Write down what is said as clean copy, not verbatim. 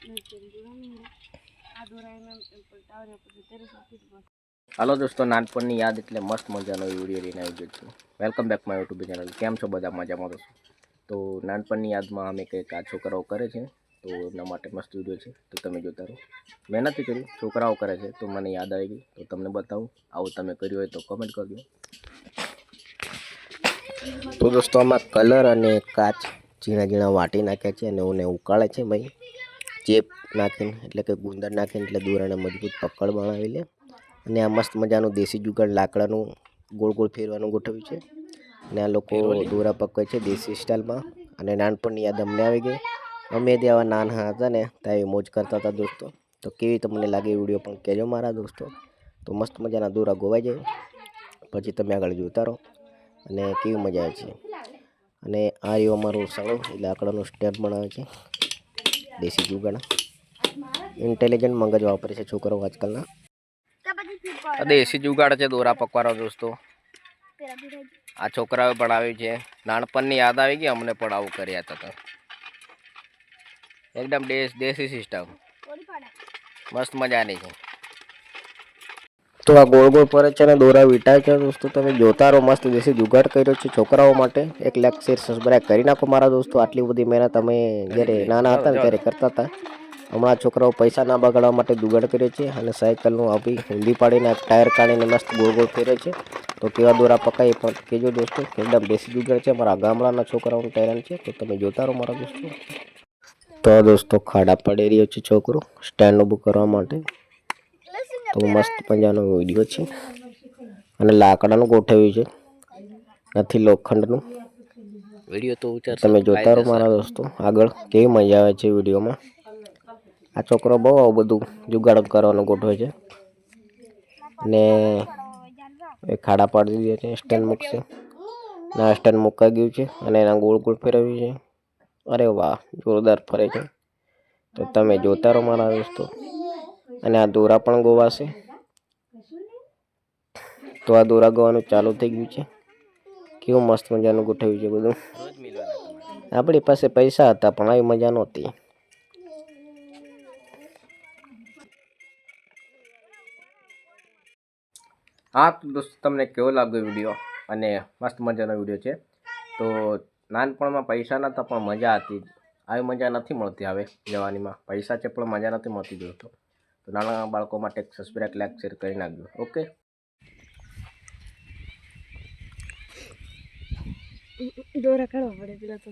Hello दोस्तों, नानपणની યાદ એટલે મસ્ત મજાનો વિડીયો લઈને આવી ગયો છું। Welcome back my YouTube channel. કેમ છો બધા? મજામાં દોસ્તો? તો નાનપણની યાદમાં અમે કંઈક આ છોકરાઓ કરે છે, તો એના માટે મસ્ત વિડીયો છે, તો તમે જોતા રહો। મેં નથી કર્યું, છોકરાઓ કરે છે, તો મને યાદ આવી ગઈ, તો તમને બતાવું। આવું તમે કર્યું હોય તો કમેન્ટ કરજો। તો દોસ્તો આમાં કલર અને કાચ ઝીણા ઝીણા વાટી નાખ્યા છે અને એને ઉકાળે છે ભાઈ, ચેપ નાખીને, એટલે કે ગુંદર નાખીને, એટલે દોરાને મજબૂત પકડ બનાવી લે। અને આ મસ્ત મજાનું દેશી જુગાડ લાકડાનું ગોળ ગોળ ફેરવાનું ગોઠવ્યું છે અને આ લોકો દોરા પકવે છે દેશી સ્ટાઇલમાં। અને નાનપણની યાદ અમને આવી ગઈ। અમે જેવા નાના હતા ને ત્યાં મોજ કરતા હતા દોસ્તો। તો કેવી તમને લાગે વિડીયો પણ કહેજો મારા દોસ્તો। તો મસ્ત મજાના દોરા ગોવાઈ જાય પછી તમે આગળ જોતા રહો અને કેવી મજા આવે છે। અને આ રહ્યું અમારું સળો, એ લાકડાનું સ્ટેપ બનાવે છે દેશી જુગાડ। ઇન્ટેલિજન્ટ મગજ વાપરે છે છોકરાઓ આજકાલના। દેશી જુગાડ છે દોરા પકવાનો દોસ્તો। આ છોકરાઓએ પડાવ્યું છે। નાનપણની યાદ આવી ગઈ અમને, પણ આવું કર્યા હતા એકદમ દેશી સિસ્ટમ, મસ્ત મજાની છે। તો આ ગોળ ગોળ પર છે ને દોરા વીંટાય છે દોસ્તો, તમે જોતા રહો। મસ્ત દેશી જુગાડ કર્યો છે છોકરાઓ માટે। એક લાઈક શેર સબસ્ક્રાઇબ કરી નાખો મારા દોસ્તો। આટલી બધી મહેનત અમે જ્યારે નાના હતા ને ત્યારે કરતા હતા। હમણાં છોકરાઓ પૈસા ના બગાડવા માટે જુગાડ કરે છે અને સાયકલનું આપી ઊંધી પાડીને ટાયર કાઢીને મસ્ત ગોળ ગોળ ફેરે છે। તો કેવા દોરા પકાય પણ કહેજો દોસ્તો। એકદમ દેશી જુગાડ છે, મારા ગામડાના છોકરાઓનું ટેલેન્ટ છે, તો તમે જોતા રહો મારા દોસ્તો। તો દોસ્તો ખાડા પડી રહ્યો છે છોકરો સ્ટેન્ડ ઊભું કરવા માટે। તો મસ્ત મજાનો વિડીયો છે અને લાકડાનું ગોઠવ્યું છે, નથી લોખંડનું। વિડીયો તો તમે જોતા રહો મારા દોસ્તો આગળ, કેવી મજા આવે છે વિડીયોમાં। આ છોકરો બહુ આવું બધું જુગાડ કરવાનું ગોઠવે છે ને એ ખાડા પાડી દીધા છે, સ્ટેન્ડ મૂકશે ના સ્ટેન્ડ મુકાઈ ગયું છે અને એના ગોળ ગોળ ફેરવ્યું છે। અરે વાહ, જોરદાર ફરે છે। તો તમે જોતા રહો મારા દોસ્તો। અને આ દોરા પણ ગોવાશે। તો આ દોરા ગોવાનું ચાલુ થઈ ગયું છે। કેવું મસ્ત મજાનું ગોઠવ્યું છે બધું। આપણી પાસે પૈસા હતા પણ આવી મજા નહોતી। હા તો દોસ્તો તમને કેવો લાગ્યો વિડીયો? અને મસ્ત મજાનો વિડીયો છે। તો નાનપણમાં પૈસા નહોતા પણ મજા હતી। આવી મજા નથી મળતી હવે જવાનીમાં। પૈસા છે પણ મજા નથી મળતી દોસ્તો। તો નાના બાળકો માટે સબસ્ક્રાઇબ લાઈક શેર કરી નાખજો, ઓકે। દોરા કરવા પડે પેલા તો